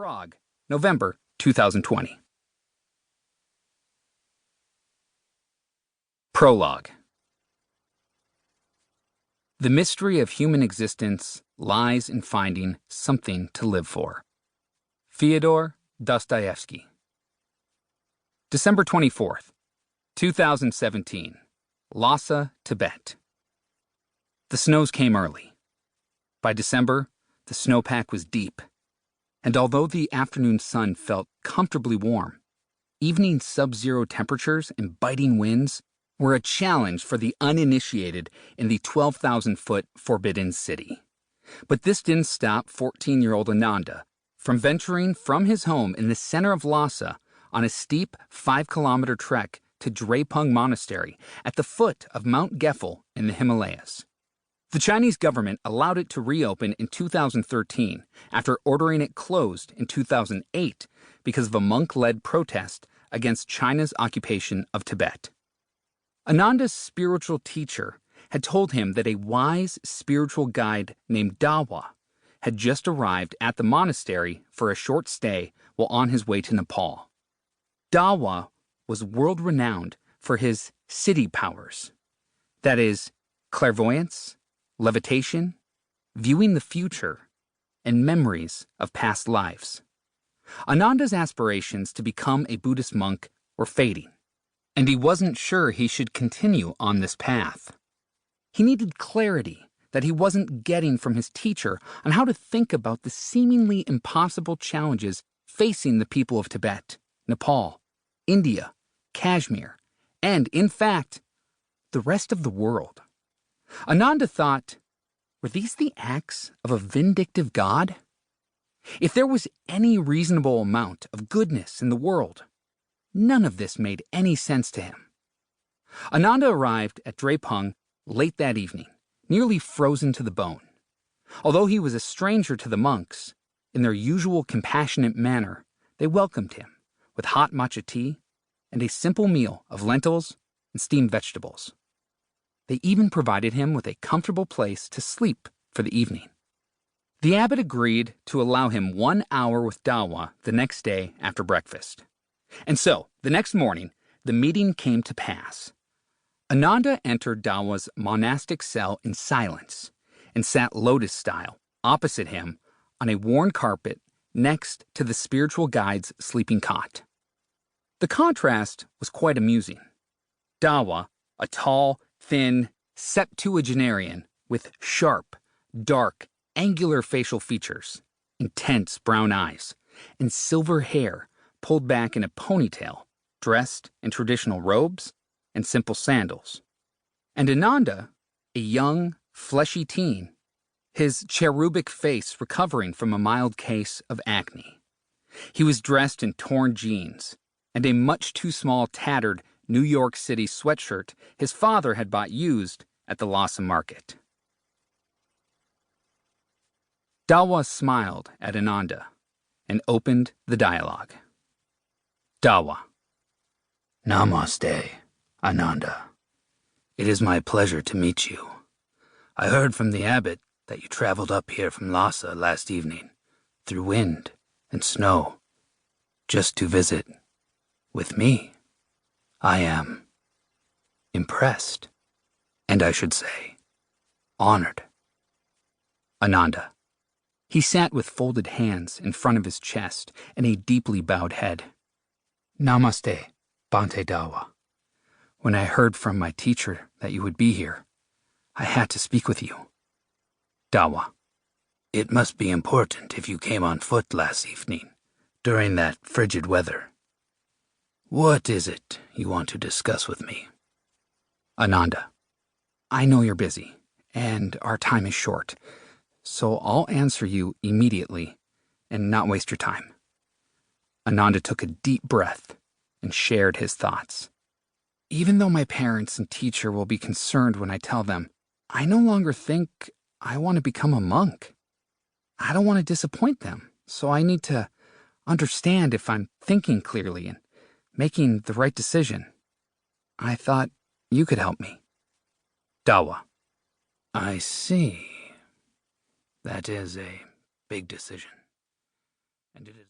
Prague, November 2020. Prologue. The mystery of human existence lies in finding something to live for. Fyodor Dostoevsky. December 24th, 2017. Lhasa, Tibet. The snows came early. By December, the snowpack was deep, and although the afternoon sun felt comfortably warm, evening sub-zero temperatures and biting winds were a challenge for the uninitiated in the 12,000-foot Forbidden City. But this didn't stop 14-year-old Ananda from venturing from his home in the center of Lhasa on a steep 5-kilometer trek to Drepung Monastery at the foot of Mount Gefel in the Himalayas. The Chinese government allowed it to reopen in 2013 after ordering it closed in 2008 because of a monk-led protest against China's occupation of Tibet. Ananda's spiritual teacher had told him that a wise spiritual guide named Dawa had just arrived at the monastery for a short stay while on his way to Nepal. Dawa was world-renowned for his city powers, that is, clairvoyance, levitation, viewing the future, and memories of past lives. Ananda's aspirations to become a Buddhist monk were fading, and he wasn't sure he should continue on this path. He needed clarity that he wasn't getting from his teacher on how to think about the seemingly impossible challenges facing the people of Tibet, Nepal, India, Kashmir, and, in fact, the rest of the world. Ananda thought, were these the acts of a vindictive God? If there was any reasonable amount of goodness in the world, none of this made any sense to him. Ananda arrived at Drepung late that evening, nearly frozen to the bone. Although he was a stranger to the monks, in their usual compassionate manner, they welcomed him with hot matcha tea and a simple meal of lentils and steamed vegetables. They even provided him with a comfortable place to sleep for the evening. The abbot agreed to allow him 1 hour with Dawa the next day after breakfast. And so, the next morning, the meeting came to pass. Ananda entered Dawa's monastic cell in silence and sat lotus-style opposite him on a worn carpet next to the spiritual guide's sleeping cot. The contrast was quite amusing. Dawa, a tall, thin septuagenarian with sharp, dark, angular facial features, intense brown eyes, and silver hair pulled back in a ponytail, dressed in traditional robes and simple sandals. And Ananda, a young, fleshy teen, his cherubic face recovering from a mild case of acne. He was dressed in torn jeans and a much too small, tattered New York City sweatshirt his father had bought used at the Lhasa market. Dawa smiled at Ananda and opened the dialogue. Dawa. Namaste, Ananda. It is my pleasure to meet you. I heard from the abbot that you traveled up here from Lhasa last evening, through wind and snow, just to visit with me. I am impressed, and I should say, honored. Ananda. He sat with folded hands in front of his chest and a deeply bowed head. Namaste, Bhante Dawa. When I heard from my teacher that you would be here, I had to speak with you. Dawa. It must be important if you came on foot last evening, during that frigid weather. What is it you want to discuss with me? Ananda. I know you're busy, and our time is short, so I'll answer you immediately and not waste your time. Ananda took a deep breath and shared his thoughts. Even though my parents and teacher will be concerned when I tell them, I no longer think I want to become a monk. I don't want to disappoint them, so I need to understand if I'm thinking clearly and making the right decision. I thought you could help me. Dawa. I see. That is a big decision. And it is